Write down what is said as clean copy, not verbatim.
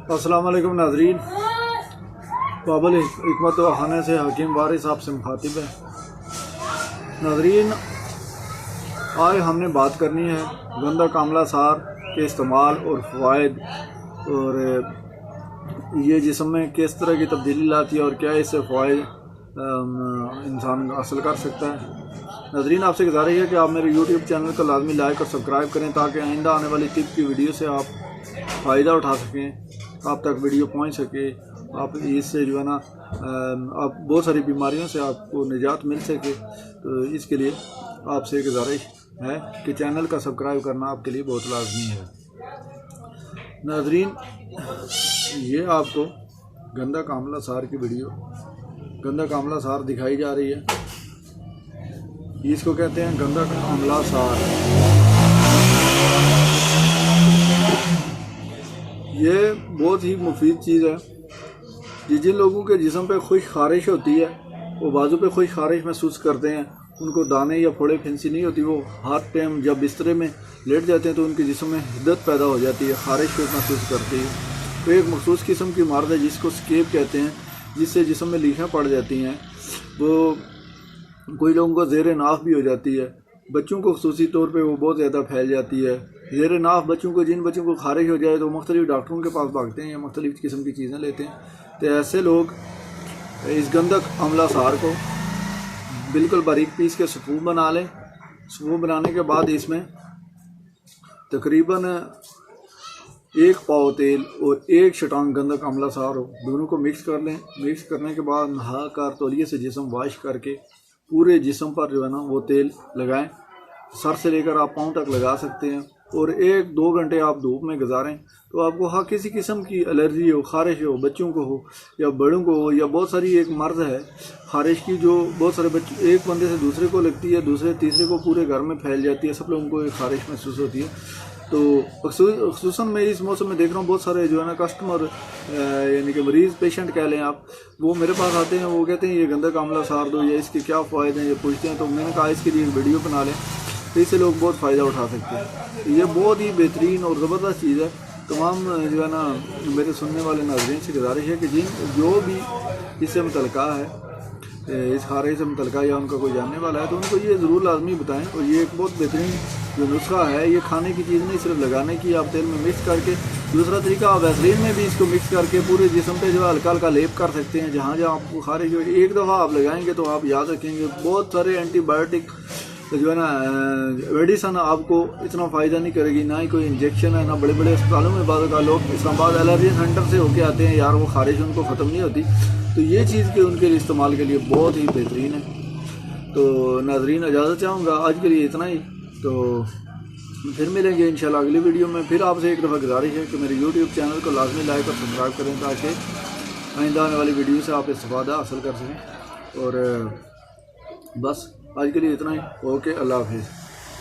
अस्सलाम वालेकुम नाजरीन। बाबुल हिकमत खाने से हकीम वारिस साहब से मुखातिब है। नाजरीन, आज हमने बात करनी है गंधक आंवला सार के इस्तेमाल और फ़वाइद, और ये जिस्म में किस तरह की तब्दीली लाती है और क्या इससे फ़वाइद इंसान हासिल कर सकता है। नाजरीन, आपसे गुजारिश है कि आप मेरे यूट्यूब चैनल को लाजमी लाइक और सब्सक्राइब करें ताकि आइंदा आने वाली टिप की वीडियो से आप फ़ायदा उठा सकें, आप तक वीडियो पहुंच सके, आप इससे जो है ना आप बहुत सारी बीमारियों से आपको निजात मिल सके। तो इसके लिए आपसे गुजारिश है कि चैनल का सब्सक्राइब करना आपके लिए बहुत लाजमी है। नाजरीन, ये आपको गंधक आंवला सार की वीडियो, गंधक आंवला सार दिखाई जा रही है। इसको कहते हैं गंधक आंवला सार। ये बहुत ही मुफीद चीज़ है। जिन लोगों के जिस्म पे खुश खारिश होती है, वो बाजू पे खुश खारिश महसूस करते हैं, उनको दाने या फोड़े फिंसी नहीं होती, वो हर टाइम जब बिस्तरे में लेट जाते हैं तो उनके जिस्म में हिद्दत पैदा हो जाती है, खारिश महसूस करती है। तो एक मखसूस किस्म की मर्द है जिसको स्केप कहते हैं, जिससे जिस्म में लीखें पड़ जाती हैं। वो कोई लोगों को ज़ेर नाफ भी हो जाती है। बच्चों को खसूसी तौर पे वो बहुत ज़्यादा फैल जाती है। ज़ेर नाफ बच्चों को, जिन बच्चों को खारिश हो जाए तो मुख्तलिफ डॉक्टरों के पास भागते हैं या मुख्तलिफ किस्म की चीज़ें लेते हैं। तो ऐसे लोग इस गंधक आंवला सार को बिल्कुल बारीक पीस के सफ़ूफ बना लें। सफ़ूफ बनाने के बाद इसमें तकरीबन 1 पाव तेल और 1 शटांग गंधक आंवला सार हो, दोनों को मिक्स कर लें। मिक्स करने के बाद नहा कर तौलिए से जिस्म वॉश करके पूरे जिस्म पर जो है ना वो तेल लगाएं। सर से लेकर आप पाँव तक लगा सकते हैं और 1-2 घंटे आप धूप में गुजारें। तो आपको हाँ किसी किस्म की एलर्जी हो, खारिश हो, बच्चों को हो या बड़ों को हो, या बहुत सारी एक मर्ज़ है खारिश की जो बहुत सारे बच्चे एक बंदे से दूसरे को लगती है, दूसरे तीसरे को पूरे घर में फैल जाती है, सब लोगों को एक खारिश महसूस होती है। तो ख़ुसूसन मैं इस मौसम में देख रहा हूँ बहुत सारे जो है ना कस्टमर, यानी कि मरीज़, पेशेंट कह लें आप, वो मेरे पास आते हैं, वो कहते हैं ये गंधक आंवला सार दो या इसके क्या फ़ायदे हैं, ये पूछते हैं। तो मैंने कहा इसके लिए एक वीडियो बना लें, तो इससे लोग बहुत फ़ायदा उठा सकते हैं। ये बहुत ही बेहतरीन और ज़बरदस्त चीज़ है। तमाम जो है ना मेरे सुनने वाले नाज़रीन से गुजारिश है कि जो भी इससे मुतल्लिका है, इस खारिश से मुतल्लिका या उनका कोई जानने वाला है, तो उनको ये ज़रूर लाजमी बताएं। और ये एक बहुत बेहतरीन जो नुस्खा है, ये खाने की चीज़ नहीं, सिर्फ लगाने की। आप तेल में मिक्स करके, दूसरा तरीका आप वैसलीन में भी इसको मिक्स करके पूरे जिस्म पे जो है हल्का हल्का लेप कर सकते हैं। जहाँ जहाँ आपको खारिश हो, एक दफ़ा आप लगाएंगे तो आप याद रखेंगे बहुत सारे एंटीबायोटिक जो है ना मेडिसन आपको इतना फ़ायदा नहीं करेगी, ना ही कोई इंजेक्शन है, ना बड़े बड़े अस्पतालों में बाद लोग इस्लामाबाद एलर्जी सेंटर से होके आते हैं, यार वो खारिश उनको ख़त्म नहीं होती। तो ये चीज़ के उनके लिए इस्तेमाल के लिए बहुत ही बेहतरीन है। तो नाजरीन, इजाज़त चाहूँगा आज के लिए इतना ही। तो फिर मिलेंगे इंशाल्लाह अगली वीडियो में। फिर आपसे एक दफ़ा गुजारिश है कि मेरे यूट्यूब चैनल को लाजमी लाइक और सब्सक्राइब करें ताकि आइंदा आने वाली वीडियो से आप इस्तेफादा हासिल कर सकें। और बस आज के लिए इतना ही। ओके, अल्लाह हाफिज़।